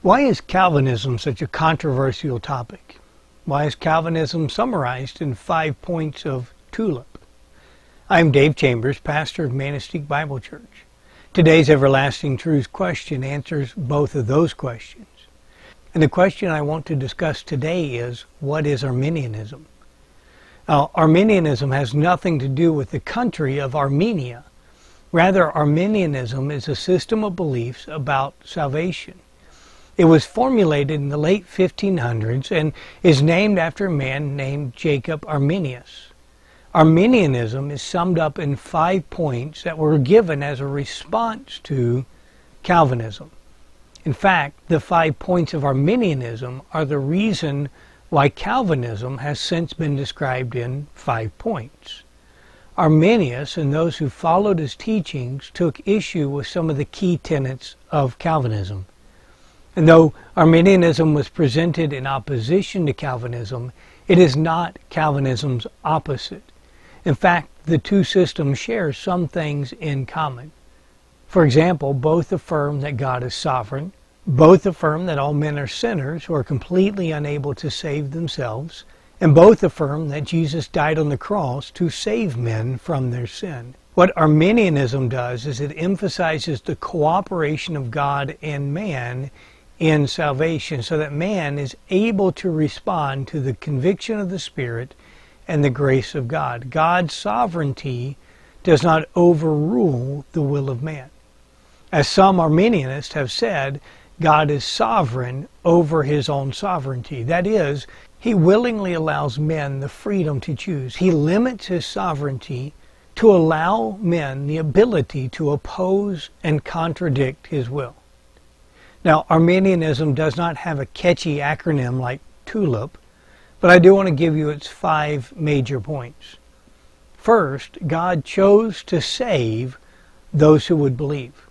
Why is Calvinism such a controversial topic? Why is Calvinism summarized in 5 points of TULIP? I'm Dave Chambers, pastor of Manistique Bible Church. Today's Everlasting Truths question answers both of those questions. And the question I want to discuss today is, what is Arminianism? Now, Arminianism has nothing to do with the country of Armenia. Rather, Arminianism is a system of beliefs about salvation. It was formulated in the late 1500s and is named after a man named Jacob Arminius. Arminianism is summed up in 5 points that were given as a response to Calvinism. In fact, the 5 points of Arminianism are the reason why Calvinism has since been described in 5 points. Arminius and those who followed his teachings took issue with some of the key tenets of Calvinism. And though Arminianism was presented in opposition to Calvinism, it is not Calvinism's opposite. In fact, the two systems share some things in common. For example, both affirm that God is sovereign, both affirm that all men are sinners who are completely unable to save themselves, and both affirm that Jesus died on the cross to save men from their sin. What Arminianism does is it emphasizes the cooperation of God and man in salvation so that man is able to respond to the conviction of the Spirit and the grace of God. God's sovereignty does not overrule the will of man. As some Arminianists have said, God is sovereign over his own sovereignty. That is, he willingly allows men the freedom to choose. He limits his sovereignty to allow men the ability to oppose and contradict his will. Now, Arminianism does not have a catchy acronym like TULIP, but I do want to give you its 5 major points. First, God chose to save those who would believe.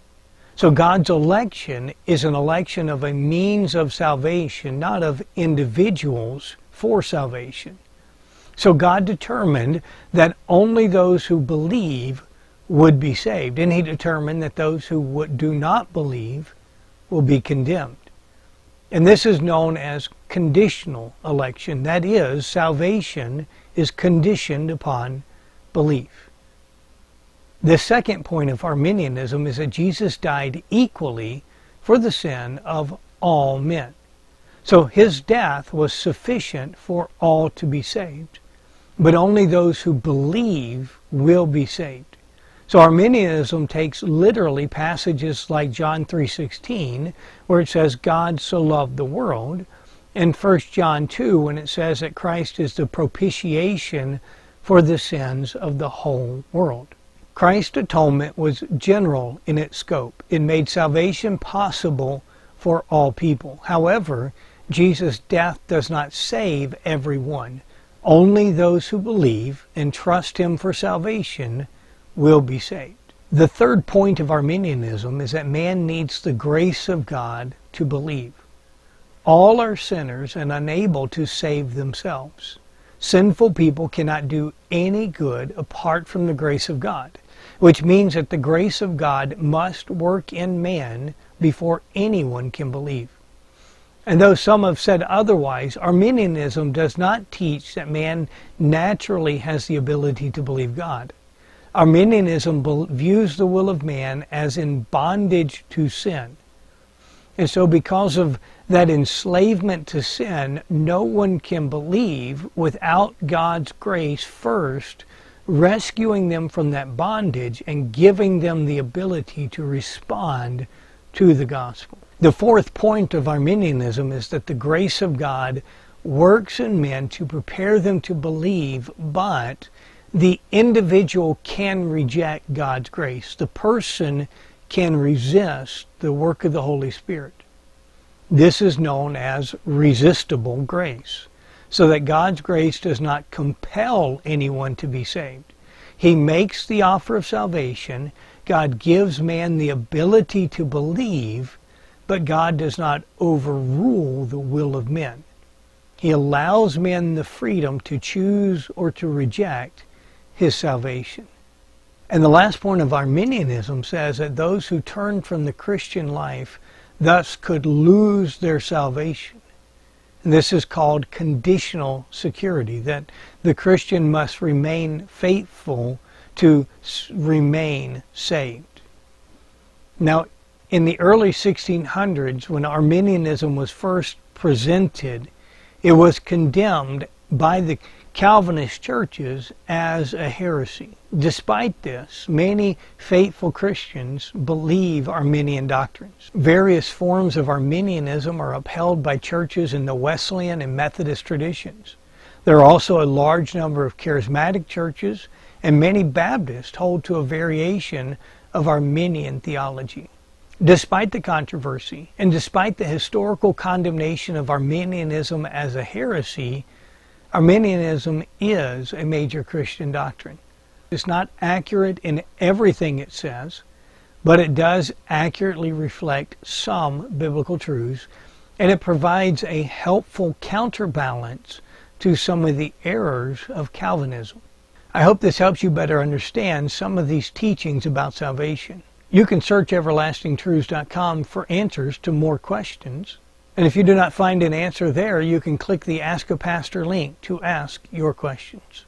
So God's election is an election of a means of salvation, not of individuals for salvation. So God determined that only those who believe would be saved, and he determined that those who do not believe will be condemned. And this is known as conditional election. That is, salvation is conditioned upon belief. The second point of Arminianism is that Jesus died equally for the sin of all men. So his death was sufficient for all to be saved, but only those who believe will be saved. So Arminianism takes literally passages like John 3:16, where it says God so loved the world, and 1 John 2, when it says that Christ is the propitiation for the sins of the whole world. Christ's atonement was general in its scope. It made salvation possible for all people. However, Jesus' death does not save everyone. Only those who believe and trust him for salvation will be saved. The third point of Arminianism is that man needs the grace of God to believe. All are sinners and unable to save themselves. Sinful people cannot do any good apart from the grace of God, which means that the grace of God must work in man before anyone can believe. And though some have said otherwise, Arminianism does not teach that man naturally has the ability to believe God. Arminianism views the will of man as in bondage to sin. And so because of that enslavement to sin, no one can believe without God's grace first rescuing them from that bondage and giving them the ability to respond to the gospel. The fourth point of Arminianism is that the grace of God works in men to prepare them to believe, but the individual can reject God's grace. The person can resist the work of the Holy Spirit. This is known as resistible grace, so that God's grace does not compel anyone to be saved. He makes the offer of salvation. God gives man the ability to believe, but God does not overrule the will of men. He allows men the freedom to choose or to reject his salvation. And the last point of Arminianism says that those who turn from the Christian life thus could lose their salvation. And this is called conditional security, that the Christian must remain faithful to remain saved. Now, in the early 1600s, when Arminianism was first presented, it was condemned by the Calvinist churches as a heresy. Despite this, many faithful Christians believe Arminian doctrines. Various forms of Arminianism are upheld by churches in the Wesleyan and Methodist traditions. There are also a large number of charismatic churches, and many Baptists hold to a variation of Arminian theology. Despite the controversy, and despite the historical condemnation of Arminianism as a heresy, Arminianism is a major Christian doctrine. It's not accurate in everything it says, but it does accurately reflect some biblical truths, and it provides a helpful counterbalance to some of the errors of Calvinism. I hope this helps you better understand some of these teachings about salvation. You can search everlastingtruths.com for answers to more questions. And if you do not find an answer there, you can click the Ask a Pastor link to ask your questions.